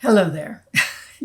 Hello there.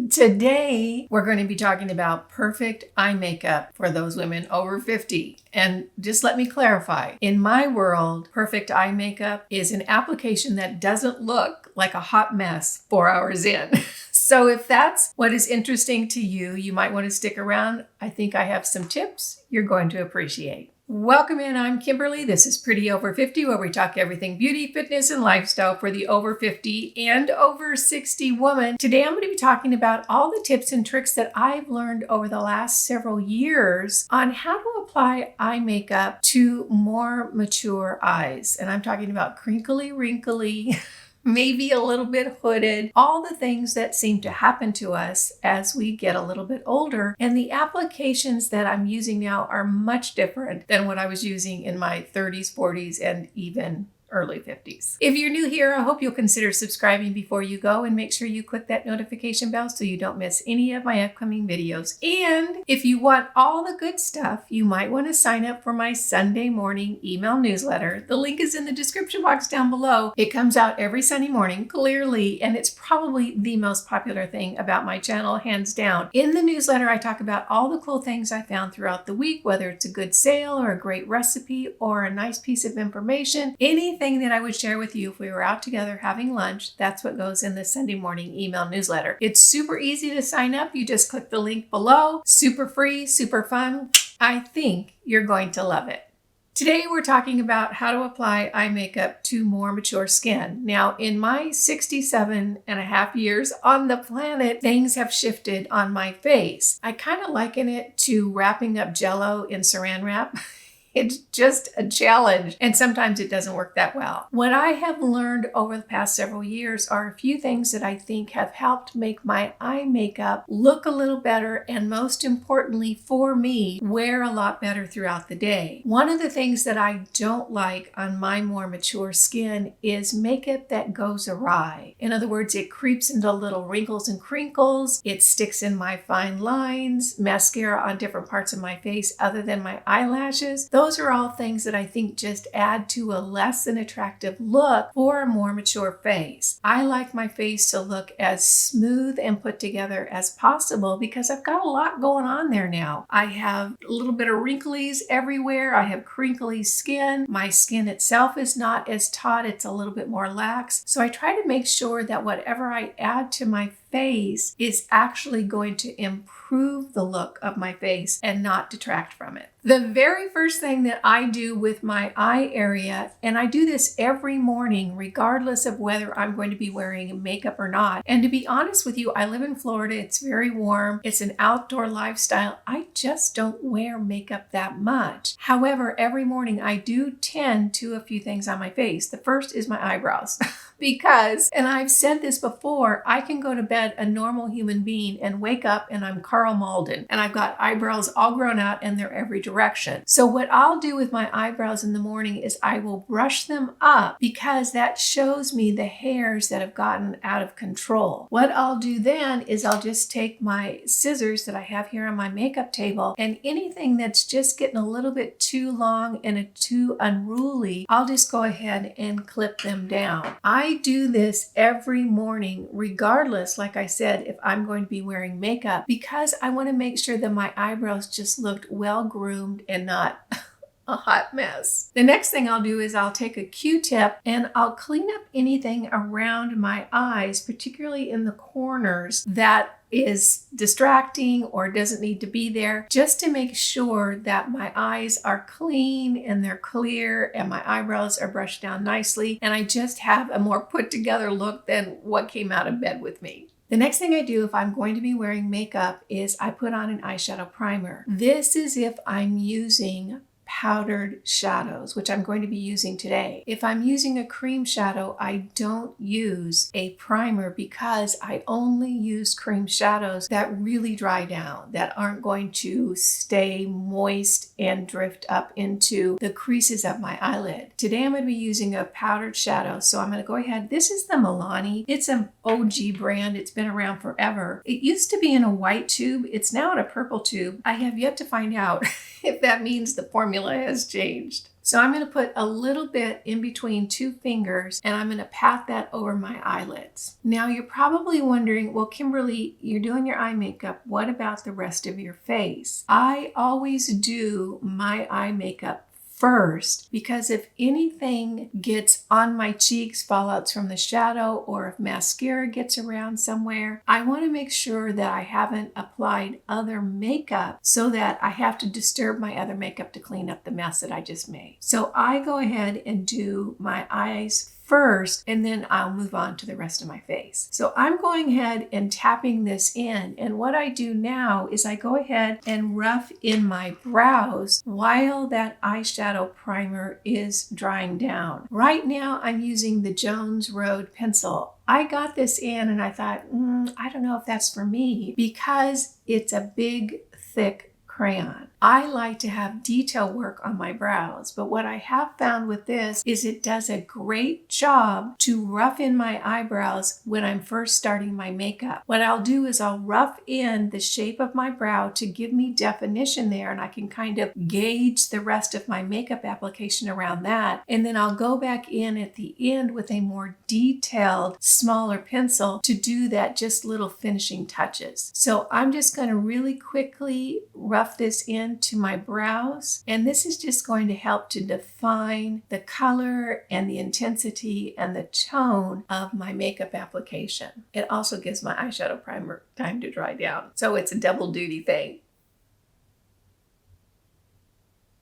Today, we're going to be talking about perfect eye makeup for those women over 50. And just let me clarify, in my world, perfect eye makeup is an application that doesn't look like a hot mess 4 hours in. So if that's what is interesting to you, you might want to stick around. I think I have some tips you're going to appreciate. Welcome in, I'm Kimberly. This is Pretty Over 50, where we talk everything beauty, fitness, and lifestyle for the over 50 and over 60 woman. Today I'm going to be talking about all the tips and tricks that I've learned over the last several years on how to apply eye makeup to more mature eyes. And I'm talking about crinkly, wrinkly, maybe a little bit hooded, all the things that seem to happen to us as we get a little bit older. And the applications that I'm using now are much different than what I was using in my 30s, 40s, and even early 50s. If you're new here, I hope you'll consider subscribing before you go and make sure you click that notification bell so you don't miss any of my upcoming videos. And if you want all the good stuff, you might want to sign up for my Sunday morning email newsletter. The link is in the description box down below. It comes out every Sunday morning, clearly, and it's probably the most popular thing about my channel, hands down. In the newsletter, I talk about all the cool things I found throughout the week, whether it's a good sale or a great recipe or a nice piece of information, anything that I would share with you if we were out together having lunch. That's what goes in the Sunday morning email newsletter. It's super easy to sign up. You just click the link below. Super free, super fun. I think you're going to love it. Today we're talking about how to apply eye makeup to more mature skin. Now, in my 67 and a half years on the planet, things have shifted on my face. I kind of liken it to wrapping up Jell-O in saran wrap. It's just a challenge, and sometimes it doesn't work that well. What I have learned over the past several years are a few things that I think have helped make my eye makeup look a little better, and most importantly for me, wear a lot better throughout the day. One of the things that I don't like on my more mature skin is makeup that goes awry. In other words, it creeps into little wrinkles and crinkles. It sticks in my fine lines, mascara on different parts of my face other than my eyelashes. Those are all things that I think just add to a less than attractive look for a more mature face. I like my face to look as smooth and put together as possible because I've got a lot going on there now. I have a little bit of wrinkles everywhere. I have crinkly skin. My skin itself is not as taut. It's a little bit more lax. So I try to make sure that whatever I add to my face is actually going to improve the look of my face and not detract from it. The very first thing that I do with my eye area, and I do this every morning regardless of whether I'm going to be wearing makeup or not. And to be honest with you, I live in Florida. It's very warm. It's an outdoor lifestyle. I just don't wear makeup that much. However, every morning I do tend to a few things on my face. The first is my eyebrows. Because, and I've said this before, I can go to bed a normal human being and wake up and I'm Carl Malden and I've got eyebrows all grown out and they're every direction. So what I'll do with my eyebrows in the morning is I will brush them up because that shows me the hairs that have gotten out of control. What I'll do then is I'll just take my scissors that I have here on my makeup table, and anything that's just getting a little bit too long and too unruly, I'll just go ahead and clip them down. I do this every morning, regardless, like I said, if I'm going to be wearing makeup, because I want to make sure that my eyebrows just looked well groomed and not a hot mess. The next thing I'll do is I'll take a Q-tip and I'll clean up anything around my eyes, particularly in the corners, that is distracting or doesn't need to be there, just to make sure that my eyes are clean and they're clear and my eyebrows are brushed down nicely and I just have a more put together look than what came out of bed with me. The next thing I do if I'm going to be wearing makeup is I put on an eyeshadow primer. This is if I'm using powdered shadows, which I'm going to be using today. If I'm using a cream shadow, I don't use a primer because I only use cream shadows that really dry down, that aren't going to stay moist and drift up into the creases of my eyelid. Today I'm going to be using a powdered shadow, so I'm going to go ahead. This is the Milani. It's an OG brand. It's been around forever. It used to be in a white tube. It's now in a purple tube. I have yet to find out if that means the formula has changed. So I'm going to put a little bit in between two fingers and I'm going to pat that over my eyelids. Now you're probably wondering, well, Kimberly, you're doing your eye makeup. What about the rest of your face? I always do my eye makeup first, because if anything gets on my cheeks, fallouts from the shadow, or if mascara gets around somewhere, I want to make sure that I haven't applied other makeup so that I have to disturb my other makeup to clean up the mess that I just made. So I go ahead and do my eyes first, and then I'll move on to the rest of my face. So I'm going ahead and tapping this in, and what I do now is I go ahead and rough in my brows while that eyeshadow primer is drying down. Right now I'm using the Jones Road pencil. I got this in and I thought, I don't know if that's for me, because it's a big, thick crayon. I like to have detail work on my brows, but what I have found with this is it does a great job to rough in my eyebrows when I'm first starting my makeup. What I'll do is I'll rough in the shape of my brow to give me definition there, and I can kind of gauge the rest of my makeup application around that. And then I'll go back in at the end with a more detailed, smaller pencil to do that just little finishing touches. So I'm just going to really quickly rough this into my brows, and this is just going to help to define the color and the intensity and the tone of my makeup application. It also gives my eyeshadow primer time to dry down, so it's a double duty thing.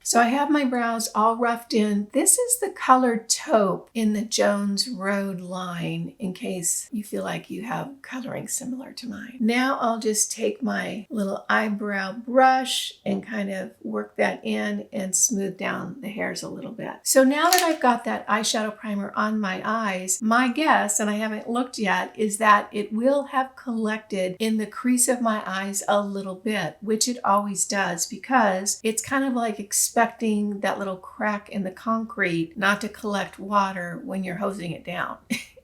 So I have my brows all roughed in. This is the color taupe in the Jones Road line, in case you feel like you have coloring similar to mine. Now I'll just take my little eyebrow brush and kind of work that in and smooth down the hairs a little bit. So now that I've got that eyeshadow primer on my eyes, my guess, and I haven't looked yet, is that it will have collected in the crease of my eyes a little bit, which it always does, because it's kind of like expecting that little crack in the concrete not to collect water when you're hosing it down.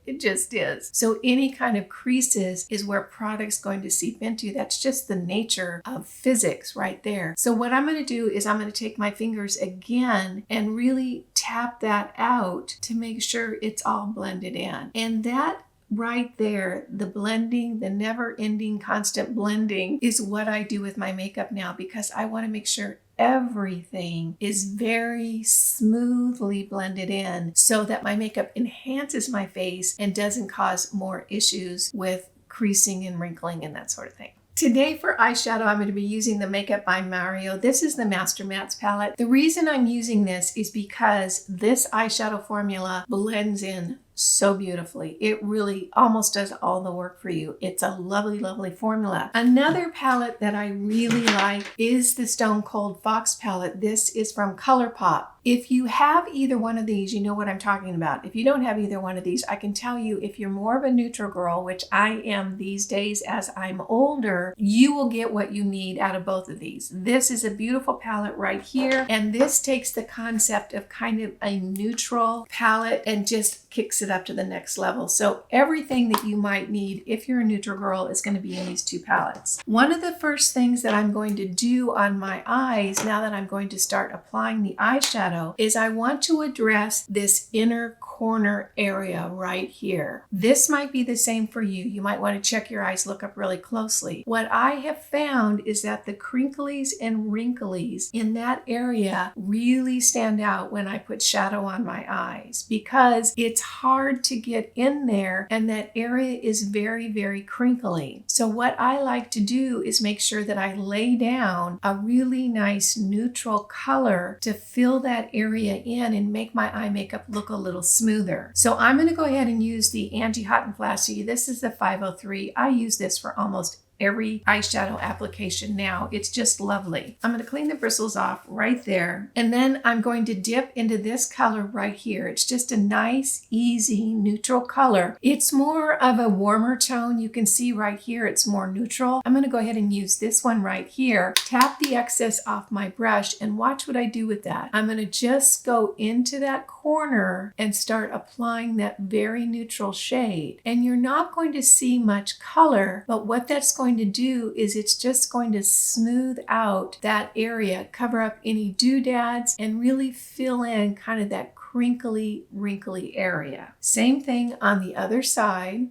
It just is. So any kind of creases is where product's going to seep into. That's just the nature of physics right there. So what I'm going to do is I'm going to take my fingers again and really tap that out to make sure it's all blended in. And that right there, the blending, the never-ending constant blending, is what I do with my makeup now, because I want to make sure everything is very smoothly blended in so that my makeup enhances my face and doesn't cause more issues with creasing and wrinkling and that sort of thing. Today for eyeshadow, I'm going to be using the Makeup by Mario. This is the Master Mattes palette. The reason I'm using this is because this eyeshadow formula blends in so beautifully. It really almost does all the work for you. It's a lovely, lovely formula. Another palette that I really like is the Stone Cold Fox palette. This is from ColourPop. If you have either one of these, you know what I'm talking about. If you don't have either one of these, I can tell you, if you're more of a neutral girl, which I am these days as I'm older, you will get what you need out of both of these. This is a beautiful palette right here, and this takes the concept of kind of a neutral palette and just kicks it up to the next level. So everything that you might need if you're a neutral girl is going to be in these two palettes. One of the first things that I'm going to do on my eyes, now that I'm going to start applying the eyeshadow, is I want to address this inner corner area right here. This might be the same for you. You might want to check your eyes, look up really closely. What I have found is that the crinklies and wrinklies in that area really stand out when I put shadow on my eyes, because it's hard to get in there and that area is very, very crinkly. So what I like to do is make sure that I lay down a really nice neutral color to fill that area in and make my eye makeup look a little smoother. So I'm going to go ahead and use the Anti-Hot and Flashy. This is the 503. I use this for almost every eyeshadow application now. It's just lovely. I'm going to clean the bristles off right there. And then I'm going to dip into this color right here. It's just a nice, easy, neutral color. It's more of a warmer tone. You can see right here, it's more neutral. I'm going to go ahead and use this one right here. Tap the excess off my brush and watch what I do with that. I'm going to just go into that corner and start applying that very neutral shade. And you're not going to see much color, but what that's going going to do is it's just going to smooth out that area, cover up any doodads, and really fill in kind of that crinkly, wrinkly area. Same thing on the other side.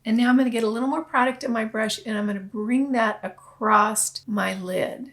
And now I'm going to get a little more product in my brush and I'm going to bring that across my lid.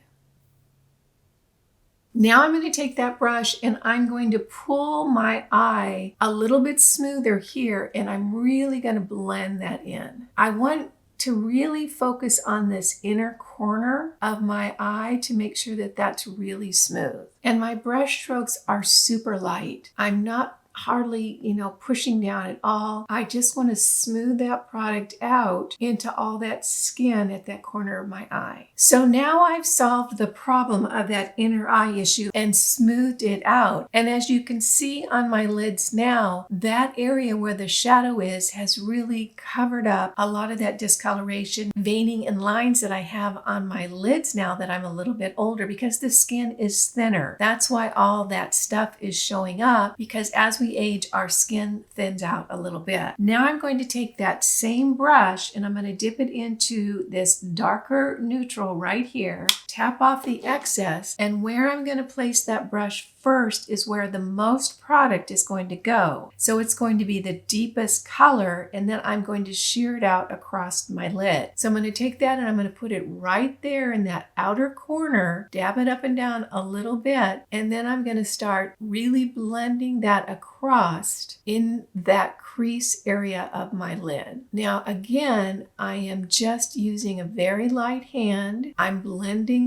Now I'm going to take that brush and I'm going to pull my eye a little bit smoother here, and I'm really going to blend that in. I want to really focus on this inner corner of my eye to make sure that that's really smooth. And my brush strokes are super light. I'm not hardly, pushing down at all. I just want to smooth that product out into all that skin at that corner of my eye. So now I've solved the problem of that inner eye issue and smoothed it out. And as you can see on my lids now, that area where the shadow is has really covered up a lot of that discoloration, veining, and lines that I have on my lids now that I'm a little bit older, because the skin is thinner. That's why all that stuff is showing up, because as we age, our skin thins out a little bit. Now I'm going to take that same brush and I'm going to dip it into this darker neutral right here, tap off the excess, and where I'm going to place that brush first is where the most product is going to go. So it's going to be the deepest color, and then I'm going to shear it out across my lid. So I'm going to take that and I'm going to put it right there in that outer corner, dab it up and down a little bit, and then I'm going to start really blending that across in that crease area of my lid. Now again, I am just using a very light hand. I'm blending,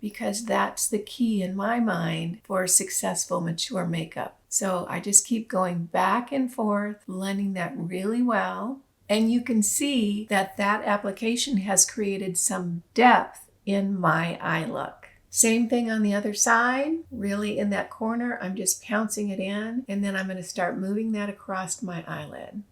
because that's the key in my mind for successful mature makeup. So I just keep going back and forth, blending that really well. And you can see that that application has created some depth in my eye look. Same thing on the other side, really in that corner, I'm just pouncing it in, and then I'm going to start moving that across my eyelid.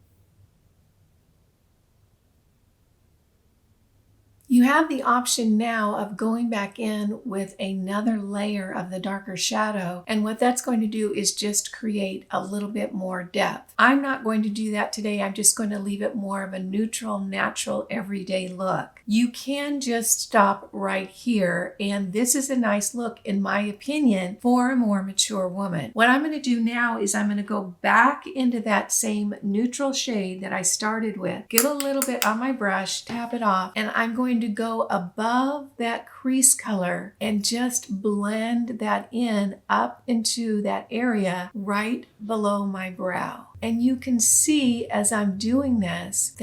You have the option now of going back in with another layer of the darker shadow, and what that's going to do is just create a little bit more depth. I'm not going to do that today. I'm just going to leave it more of a neutral, natural, everyday look. You can just stop right here, and this is a nice look, in my opinion, for a more mature woman. What I'm going to do now is I'm going to go back into that same neutral shade that I started with, get a little bit on my brush, tap it off, and I'm going to go above that crease color and just blend that in up into that area right below my brow. And you can see as I'm doing this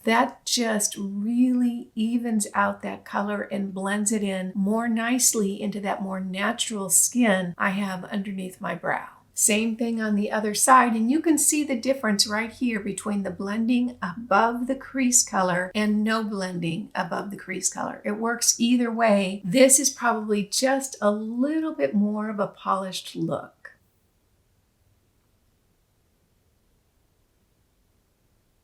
that just really evens out that color and blends it in more nicely into that more natural skin I have underneath my brow. Same thing on the other side, and you can see the difference right here between the blending above the crease color and no blending above the crease color. It works either way. This is probably just a little bit more of a polished look.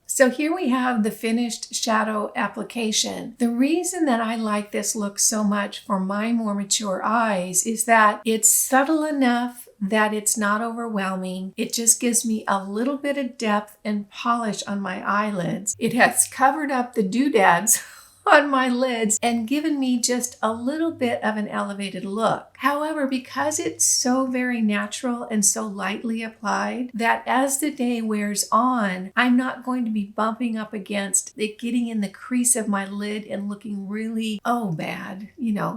So here we have the finished shadow application. The reason that I like this look so much for my more mature eyes is that it's subtle enough that it's not overwhelming. It just gives me a little bit of depth and polish on my eyelids. It has covered up the doodads on my lids and given me just a little bit of an elevated look. However, because it's so very natural and so lightly applied, that as the day wears on, I'm not going to be bumping up against it getting in the crease of my lid and looking really, bad,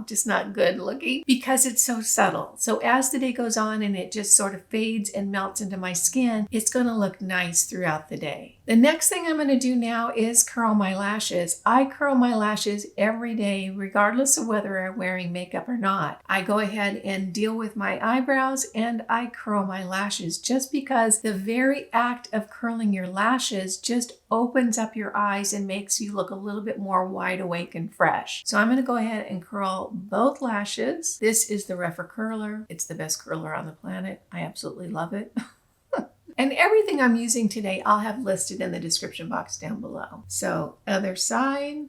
just not good looking, because it's so subtle. So as the day goes on and it just sort of fades and melts into my skin, it's going to look nice throughout the day. The next thing I'm going to do now is curl my lashes. I curl my lashes every day, regardless of whether I'm wearing makeup or not. I go ahead and deal with my eyebrows and I curl my lashes, just because the very act of curling your lashes just opens up your eyes and makes you look a little bit more wide awake and fresh. So I'm going to go ahead and curl both lashes. This is the Refer Curler. It's the best curler on the planet. I absolutely love it. And everything I'm using today, I'll have listed in the description box down below. So other side.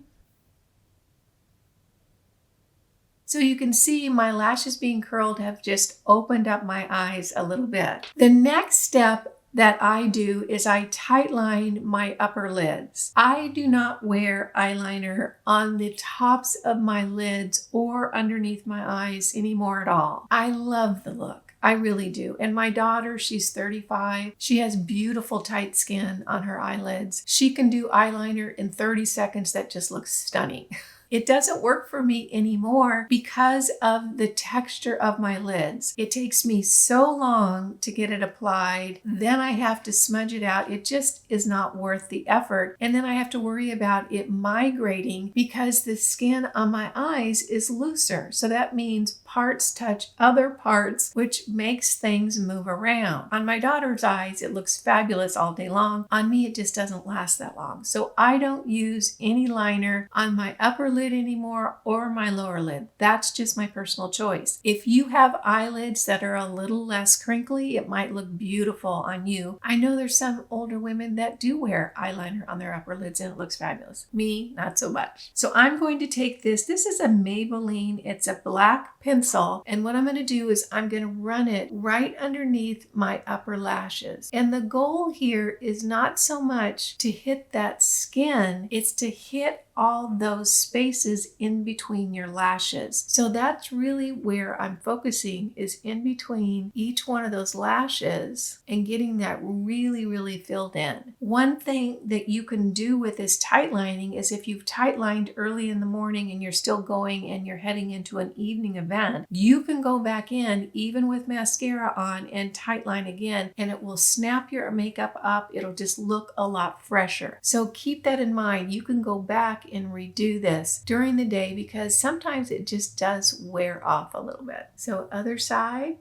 So you can see my lashes being curled have just opened up my eyes a little bit. The next step that I do is I tightline my upper lids. I do not wear eyeliner on the tops of my lids or underneath my eyes anymore at all. I love the look. I really do. And my daughter, she's 35. She has beautiful tight skin on her eyelids. She can do eyeliner in 30 seconds that just looks stunning. It doesn't work for me anymore because of the texture of my lids. It takes me so long to get it applied. Then I have to smudge it out. It just is not worth the effort. And then I have to worry about it migrating because the skin on my eyes is looser. So that means parts touch other parts, which makes things move around. On my daughter's eyes, it looks fabulous all day long. On me, it just doesn't last that long. So I don't use any liner on my upper lid anymore or my lower lid. That's just my personal choice. If you have eyelids that are a little less crinkly, it might look beautiful on you. I know there's some older women that do wear eyeliner on their upper lids and it looks fabulous. Me, not so much. So I'm going to take this. This is a Maybelline. It's a black pencil. And what I'm going to do is I'm going to run it right underneath my upper lashes. And the goal here is not so much to hit that skin, it's to hit all those spaces in between your lashes. So that's really where I'm focusing, is in between each one of those lashes and getting that really, really filled in. One thing that you can do with this tight lining is if you've tight lined early in the morning and you're still going and you're heading into an evening event, you can go back in even with mascara on and tight line again, and it will snap your makeup up. It'll just look a lot fresher. So keep that in mind. You can go back and redo this during the day because sometimes it just does wear off a little bit. So other side.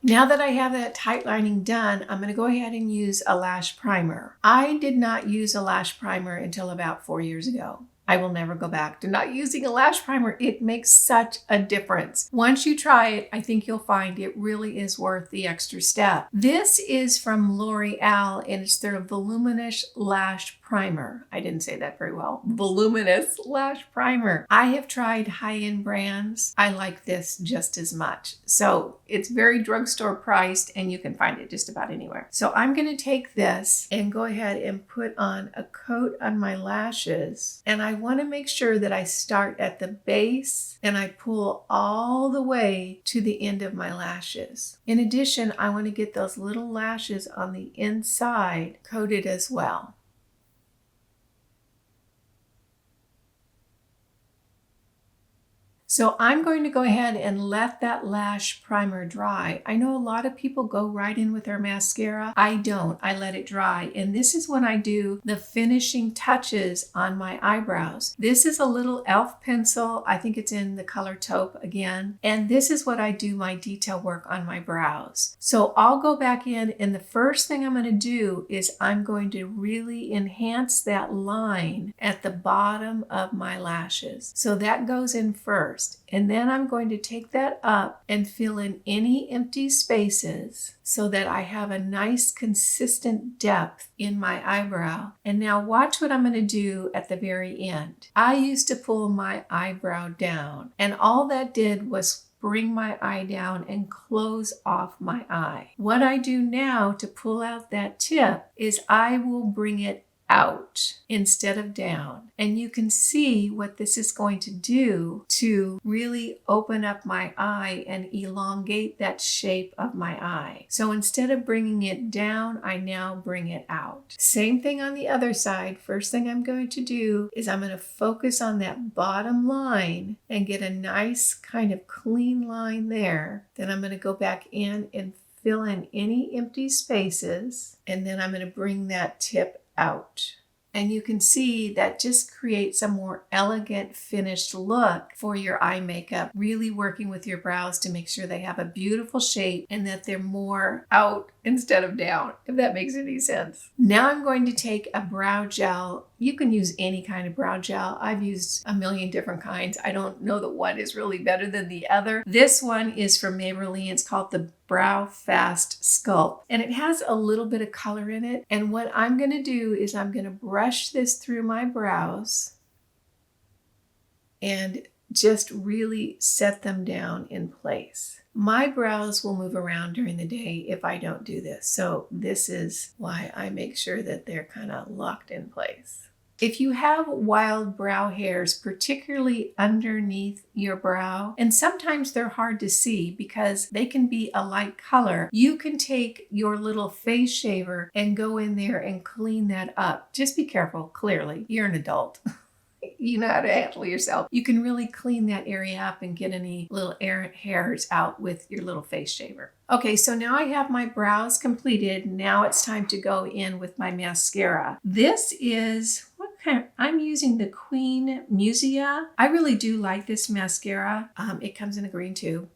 Now that I have that tight lining done, I'm going to go ahead and use a lash primer. I did not use a lash primer until about 4 years ago. I will never go back to not using a lash primer. It makes such a difference. Once you try it, I think you'll find it really is worth the extra step. This is from L'Oreal and it's their Voluminous Lash Primer. I didn't say that very well. Voluminous Lash Primer. I have tried high-end brands. I like this just as much. So it's very drugstore priced and you can find it just about anywhere. So I'm going to take this and go ahead and put on a coat on my lashes. And I want to make sure that I start at the base and I pull all the way to the end of my lashes. In addition, I want to get those little lashes on the inside coated as well. So I'm going to go ahead and let that lash primer dry. I know a lot of people go right in with their mascara. I don't. I let it dry. And this is when I do the finishing touches on my eyebrows. This is a little e.l.f. pencil. I think it's in the color taupe again. And this is what I do my detail work on my brows. So I'll go back in and the first thing I'm going to do is I'm going to really enhance that line at the bottom of my lashes. So that goes in first. And then I'm going to take that up and fill in any empty spaces so that I have a nice consistent depth in my eyebrow. And now watch what I'm going to do at the very end. I used to pull my eyebrow down and all that did was bring my eye down and close off my eye. What I do now to pull out that tip is I will bring it out instead of down. And you can see what this is going to do to really open up my eye and elongate that shape of my eye. So instead of bringing it down, I now bring it out. Same thing on the other side. First thing I'm going to do is I'm going to focus on that bottom line and get a nice kind of clean line there. Then I'm going to go back in and fill in any empty spaces. And then I'm going to bring that tip out. And you can see that just creates a more elegant finished look for your eye makeup, really working with your brows to make sure they have a beautiful shape and that they're more out instead of down, if that makes any sense. Now I'm going to take a brow gel. You can use any kind of brow gel. I've used a million different kinds. I don't know that one is really better than the other. This one is from Maybelline. It's called the Brow Fast Sculpt. And it has a little bit of color in it. And what I'm going to do is I'm going to brush this through my brows and just really set them down in place. My brows will move around during the day if I don't do this. So this is why I make sure that they're kind of locked in place. If you have wild brow hairs, particularly underneath your brow, and sometimes they're hard to see because they can be a light color, you can take your little face shaver and go in there and clean that up. Just be careful, clearly. You're an adult. You know how to handle yourself. You can really clean that area up and get any little errant hairs out with your little face shaver. Okay, so now I have my brows completed. Now it's time to go in with my mascara. This is, I'm using the Queen Musia. I really do like this mascara. It comes in a green tube.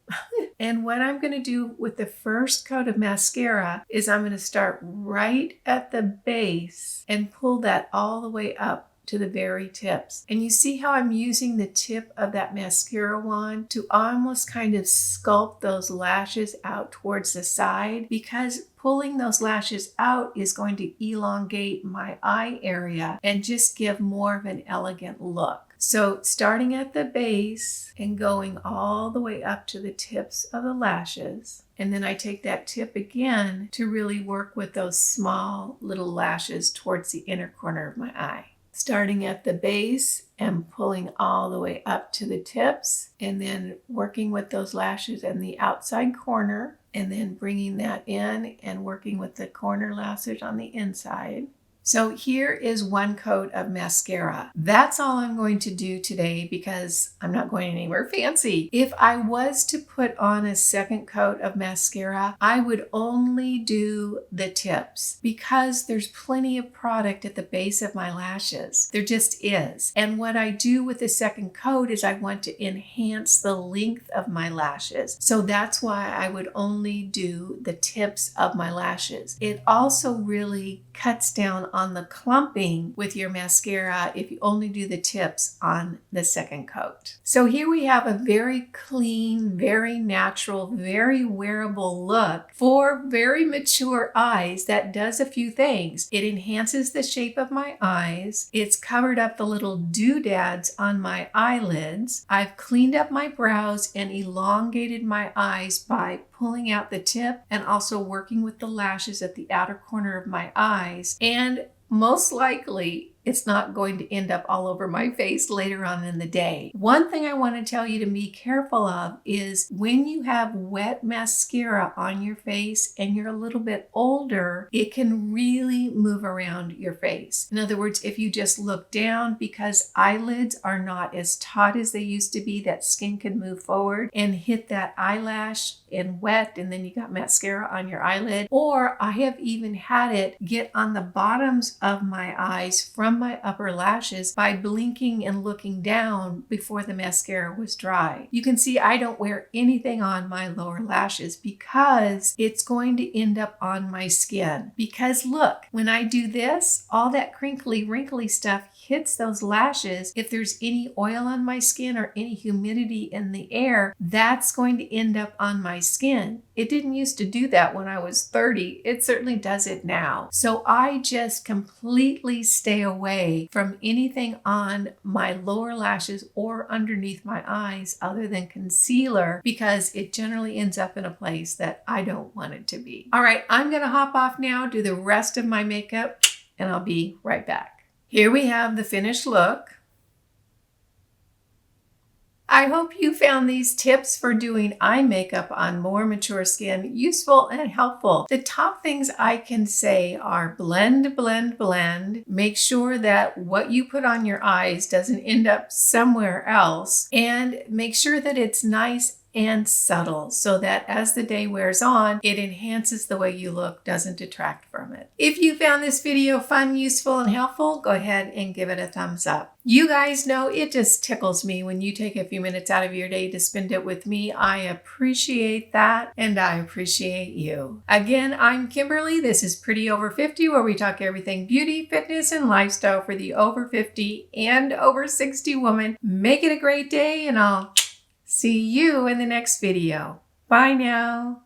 And what I'm going to do with the first coat of mascara is I'm going to start right at the base and pull that all the way up to the very tips. And you see how I'm using the tip of that mascara wand to almost kind of sculpt those lashes out towards the side, because pulling those lashes out is going to elongate my eye area and just give more of an elegant look. So starting at the base and going all the way up to the tips of the lashes. And then I take that tip again to really work with those small little lashes towards the inner corner of my eye. Starting at the base and pulling all the way up to the tips, and then working with those lashes in the outside corner, and then bringing that in and working with the corner lashes on the inside. So here is one coat of mascara. That's all I'm going to do today because I'm not going anywhere fancy. If I was to put on a second coat of mascara, I would only do the tips because there's plenty of product at the base of my lashes. There just is. And what I do with the second coat is I want to enhance the length of my lashes. So that's why I would only do the tips of my lashes. It also really cuts down on the clumping with your mascara if you only do the tips on the second coat. So here we have a very clean, very natural, very wearable look for very mature eyes that does a few things. It enhances the shape of my eyes. It's covered up the little doodads on my eyelids. I've cleaned up my brows and elongated my eyes by pulling out the tip and also working with the lashes at the outer corner of my eyes. And most likely, it's not going to end up all over my face later on in the day. One thing I want to tell you to be careful of is when you have wet mascara on your face and you're a little bit older, it can really move around your face. In other words, if you just look down, because eyelids are not as taut as they used to be, that skin can move forward and hit that eyelash and wet, and then you got mascara on your eyelid. Or I have even had it get on the bottoms of my eyes from my upper lashes by blinking and looking down before the mascara was dry. You can see I don't wear anything on my lower lashes because it's going to end up on my skin. Because look, when I do this, all that crinkly, wrinkly stuff hits those lashes. If there's any oil on my skin or any humidity in the air, that's going to end up on my skin. It didn't used to do that when I was 30. It certainly does it now. So I just completely stay away from anything on my lower lashes or underneath my eyes other than concealer, because it generally ends up in a place that I don't want it to be. All right, I'm gonna hop off now, do the rest of my makeup, and I'll be right back. Here we have the finished look. I hope you found these tips for doing eye makeup on more mature skin useful and helpful. The top things I can say are blend, blend, blend. Make sure that what you put on your eyes doesn't end up somewhere else, and make sure that it's nice and subtle so that as the day wears on, it enhances the way you look, doesn't detract from it. If you found this video fun, useful, and helpful, go ahead and give it a thumbs up. You guys know it just tickles me when you take a few minutes out of your day to spend it with me. I appreciate that, and I appreciate you. Again, I'm Kimberly. This is Pretty Over 50, where we talk everything beauty, fitness, and lifestyle for the over 50 and over 60 woman. Make it a great day, and I'll see you in the next video. Bye now.